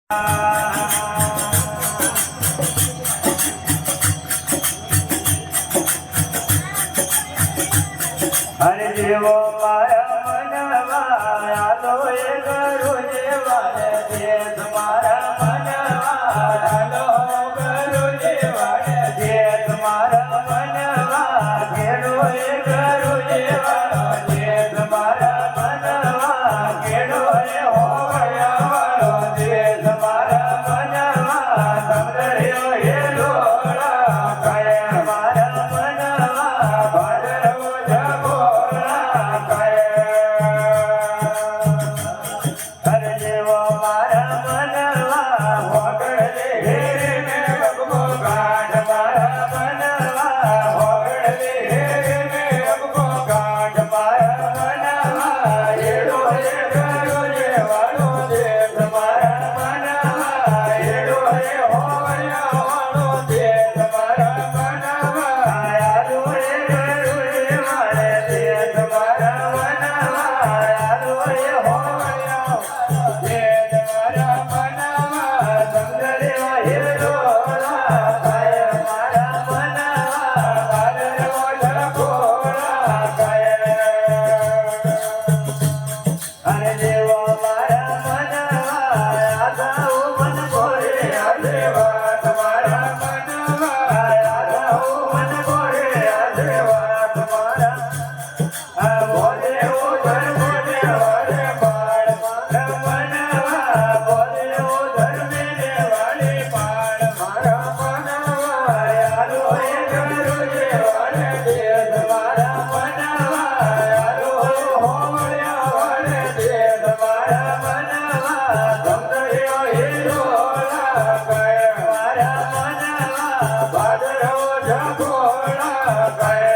હરે જેવો મારા મનવા આલો એ ગરુ જેવા દેશ મારા મનવા આલો ગરુ જેવા દેશ મારા મનવા કેડો એ ગરુ જેવા દેશ મારા મનવા કેડો એ હોવયા વાળો દેશ મારા મનવા સમદર્યો એ લોળા કયા મારા મનવા ભાદરવો જગોળા કયા હર જેવો મારા મનવા હોગળે હેરીને બબકો ગાંઠ મારા મનવા હોગળે હેરીને બબકો ગાંઠ મારા મનવા એડો એ ગરુ જેવાળો દેશ મારા મનવા એડો એ હોવયા વાળો દેશ મારા મનવા આલો એ ગરુ જેવાળે દેશ મારા મનવા આલો એ હોવયા દેશ મારા મનવા સમદર્યો હિરડોળા કયા મારા મનવા ભાદરવો જગોળા કયા હરે જેવો મારા મનવા આધાઉ મન ગોરે આદેવા તમારા મનવા આધાઉ મન ગોરે આદેવા તમારા બોલે ઉધર બોલે વાળે બાળ મારા મનવા બોલે ઉધર મેલે વાળે બાળ મારા મનવા આલો એ ગરુ જેવાળે દેશ મારા મનવા આલો હોવળ્યા વાળે દેશ મારા મનવા સમદર્યો હિરોળા કયા મારા મનવા ભાદરવો જગોળા કયા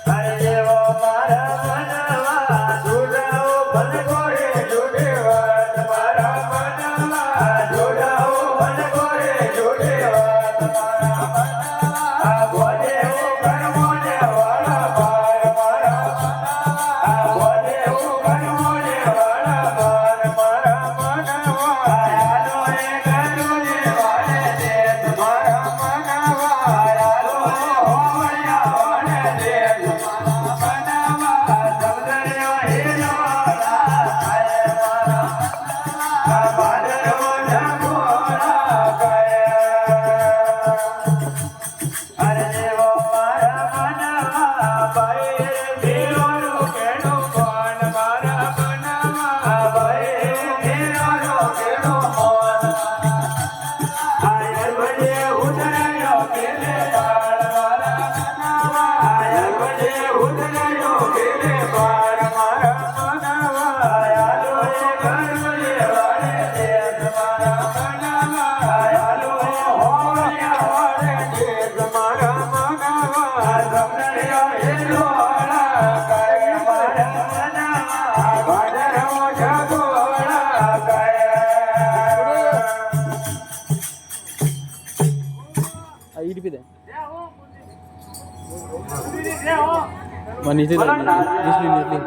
હરે જેવો મારા મનવા જોડાઓ ભન ગોરે જોડે વાત મારા મનવા જોડાઓ ભન ગોરે જોડે વાત મારા મનવા બોલે ઓ કર્મોને વાળા બાર મારા મનવા બોલે ઓ કર્મોને વાળા બાર મારા મનવા આલો એ ગરુ જેવાળે દેશ મારા મનવા આલો હોવયા વાળે દેશ મારા મનવા સમદર્યો હિરડોળા કયા મારા મનવા ભાદરવો જગોળા કયા હરે જેવો મારા મનવા ભાઈ ભીરોનું કેડું મોન મારા મનવા ભાઈ ભીરોનું કેડું મોન આયર વજે ઉધરાયો કેલે બાળ મારા મનવા આયર વજે ઉધરાયો કેલે બાળ મારા મનવા આલો એ ગરુ જેવાળે દેશ મારા મનવા આલો એ હોવયા વાળે દેશ મારા મનવા સમદર્યો હિરોળા કયા મારા મનવા ભાદરવો જગોળા કયા Wanita dah Muslim.